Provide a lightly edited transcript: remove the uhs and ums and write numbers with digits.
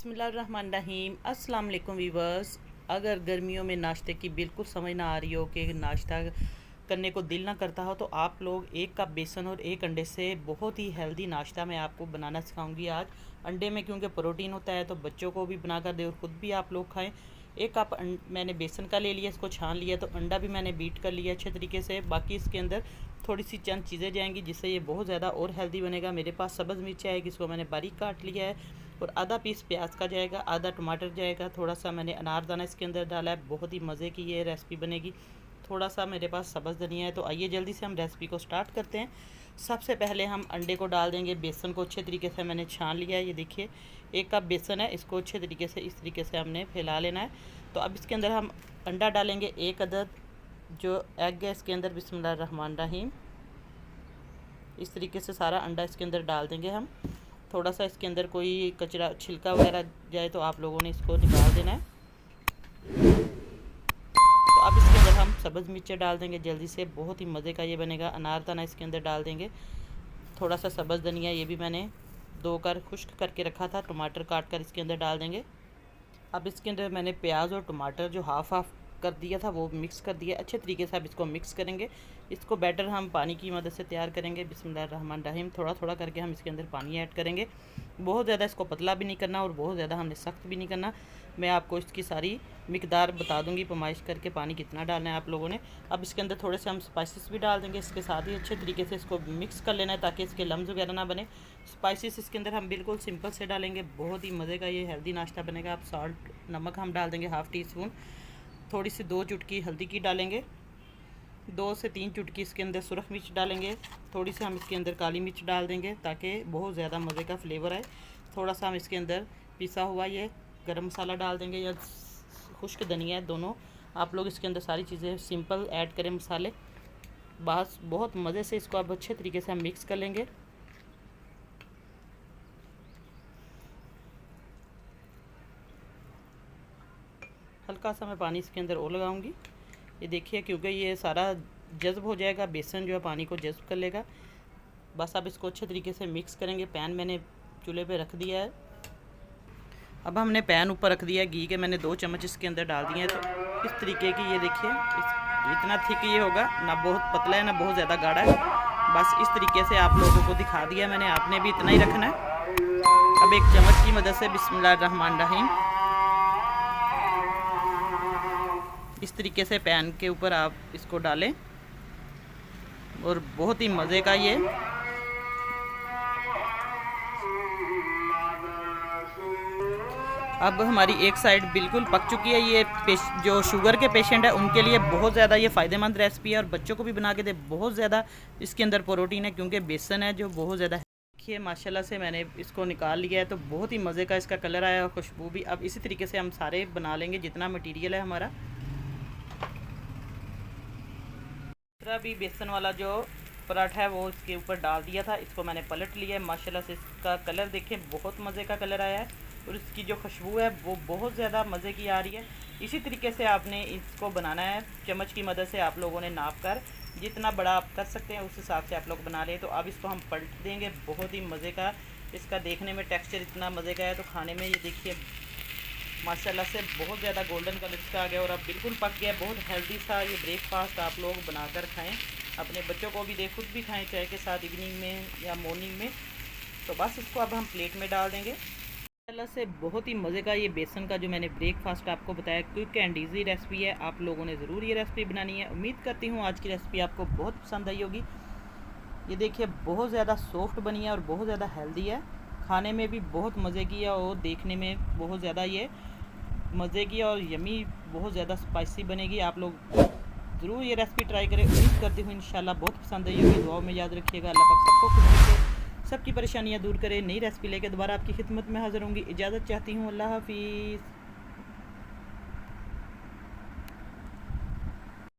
बिस्मिल्लाहिर्रहमानिर्रहीम। अस्सलाम वालेकुम वीवर्स। अगर गर्मियों में नाश्ते की बिल्कुल समझ ना आ रही हो कि नाश्ता करने को दिल ना करता हो, तो आप लोग 1 कप बेसन और 1 अंडे से बहुत ही हेल्दी नाश्ता मैं आपको बनाना सिखाऊंगी आज। अंडे में क्योंकि प्रोटीन होता है, तो बच्चों को भी बना कर दे और ख़ुद भी आप लोग खाएं। 1 कप मैंने बेसन का ले लिया, इसको छान लिया। तो अंडा भी मैंने बीट कर लिया अच्छे तरीके से। बाकी इसके अंदर थोड़ी सी चंद चीज़ें जाएंगी जिससे ये बहुत ज़्यादा और हेल्दी बनेगा। मेरे पास सब्ज़ मिर्च है, इसको मैंने बारीक काट लिया है, और आधा पीस प्याज का जाएगा, आधा टमाटर जाएगा, थोड़ा सा मैंने अनारदाना इसके अंदर डाला है। बहुत ही मज़े की ये रेसिपी बनेगी। थोड़ा सा मेरे पास सब्ज़ धनिया है। तो आइए जल्दी से हम रेसिपी को स्टार्ट करते हैं। सबसे पहले हम अंडे को डाल देंगे। बेसन को अच्छे तरीके से मैंने छान लिया है। ये देखिए 1 कप बेसन है, इसको अच्छे तरीके से इस तरीके से हमने फैला लेना है। तो अब इसके अंदर हम अंडा डालेंगे। 1 अदद जो एग है इसके अंदर, बिस्मिल्लाहिर्रहमानिर्रहीम। इस तरीके से सारा अंडा इसके अंदर डाल देंगे हम। थोड़ा सा इसके अंदर कोई कचरा छिलका वगैरह जाए तो आप लोगों ने इसको निकाल देना है। तो अब इसके अंदर हम सब्ज़ मिर्चें डाल देंगे जल्दी से, बहुत ही मज़े का ये बनेगा। अनारदाना इसके अंदर डाल देंगे, थोड़ा सा सब्ज़ धनिया, ये भी मैंने धो कर खुश्क करके रखा था। टमाटर काट कर इसके अंदर डाल देंगे। अब इसके अंदर मैंने प्याज और टमाटर जो हाफ़ कर दिया था वो मिक्स कर दिया अच्छे तरीके से। अब इसको मिक्स करेंगे। इसको बैटर हम पानी की मदद से तैयार करेंगे। बिस्मिल्लाहिर्रहमानिर्रहीम। थोड़ा थोड़ा करके हम इसके अंदर पानी ऐड करेंगे। बहुत ज़्यादा इसको पतला भी नहीं करना और बहुत ज़्यादा हमने सख्त भी नहीं करना। मैं आपको इसकी सारी मिकदार बता दूंगी पमाइश करके पानी कितना डालना है आप लोगों ने। अब इसके अंदर थोड़े से हम स्पाइसेस भी डाल देंगे इसके साथ ही। अच्छे तरीके से इसको मिक्स कर लेना है ताकि इसके लम्स वगैरह ना बने। स्पाइसेस इसके अंदर हम बिल्कुल सिंपल से डालेंगे। बहुत ही मज़े का ये हेल्दी नाश्ता बनेगा। अब सॉल्ट नमक हम डाल देंगे ½ टीस्पून। थोड़ी सी 2 चुटकी हल्दी की डालेंगे। 2 से 3 चुटकी इसके अंदर सुरख मिर्च डालेंगे। थोड़ी सी हम इसके अंदर काली मिर्च डाल देंगे ताकि बहुत ज़्यादा मज़े का फ्लेवर आए। थोड़ा सा हम इसके अंदर पिसा हुआ ये गरम मसाला डाल देंगे या खुश्क धनिया, दोनों आप लोग इसके अंदर सारी चीज़ें सिंपल ऐड करें मसाले। बस बहुत मज़े से इसको अब अच्छे तरीके से हम मिक्स कर लेंगे। हल्का सा मैं पानी इसके अंदर और लगाऊंगी। ये देखिए क्योंकि ये सारा जज़्ब हो जाएगा, बेसन जो है पानी को जज़्ब कर लेगा। बस अब इसको अच्छे तरीके से मिक्स करेंगे। पैन मैंने चूल्हे पे रख दिया है। अब हमने पैन ऊपर रख दिया है। घी के मैंने 2 चम्मच इसके अंदर डाल दिए हैं। तो इस तरीके की ये देखिए इतना थिक ये होगा, ना बहुत पतला है ना बहुत ज़्यादा गाढ़ा है। बस इस तरीके से आप लोगों को दिखा दिया मैंने, आपने भी इतना ही रखना है। अब एक चम्मच की मदद से बिस्मिल्लाहिर्रहमानिर्रहीम इस तरीके से पैन के ऊपर आप इसको डालें और बहुत ही मज़े का ये अब हमारी एक साइड बिल्कुल पक चुकी है। ये जो शुगर के पेशेंट है उनके लिए बहुत ज़्यादा ये फ़ायदेमंद रेसिपी है और बच्चों को भी बना के दे। बहुत ज़्यादा इसके अंदर प्रोटीन है क्योंकि बेसन है जो बहुत ज़्यादा है। देखिए माशाल्लाह से मैंने इसको निकाल लिया है। तो बहुत ही मज़े का इसका कलर आया और खुशबू भी। अब इसी तरीके से हम सारे बना लेंगे जितना मटीरियल है हमारा। दूसरा भी बेसन वाला जो पराठा है वो इसके ऊपर डाल दिया था। इसको मैंने पलट लिया है। माशाल्लाह से इसका कलर देखें, बहुत मज़े का कलर आया है और इसकी जो खुशबू है वो बहुत ज़्यादा मज़े की आ रही है। इसी तरीके से आपने इसको बनाना है। चम्मच की मदद से आप लोगों ने नाप कर जितना बड़ा आप कर सकते हैं उस हिसाब से आप लोग बना लें। तो अब इसको हम पलट देंगे। बहुत ही मज़े का इसका देखने में टेक्सचर इतना मज़े का है, तो खाने में ये देखिए माशाल्लाह से बहुत ज़्यादा गोल्डन कलर इसका आ गया और अब बिल्कुल पक गया। बहुत हेल्दी सा ये ब्रेकफास्ट आप लोग बनाकर खाएं, अपने बच्चों को भी दे, खुद भी खाएं चाय के साथ, इवनिंग में या मॉर्निंग में। तो बस इसको अब हम प्लेट में डाल देंगे। माशाल्लाह से बहुत ही मज़े का ये बेसन का जो मैंने ब्रेकफास्ट आपको बताया, क्विक एंड ईजी रेसिपी है। आप लोगों ने ज़रूर ये रेसिपी बनानी है। उम्मीद करती हूँ आज की रेसिपी आपको बहुत पसंद आई होगी। ये देखिए बहुत ज़्यादा सॉफ्ट बनी है और बहुत ज़्यादा हेल्दी है। खाने में भी बहुत मज़े की है और देखने में बहुत ज़्यादा ये मज़े की और यमी, बहुत ज़्यादा स्पाइसी बनेगी। आप लोग ज़रूर ये रेसिपी ट्राई करें। उम्मीद करती हूँ इंशाल्लाह बहुत पसंद आई होगी। दुआओं में याद रखिएगा। अल्लाह पाक सबको खुश रखे, सबकी परेशानियाँ दूर करे। नई रेसिपी लेकर दोबारा आपकी खिदमत में हाज़िर होंगी। इजाज़त चाहती हूँ। अल्लाह हाफिज़।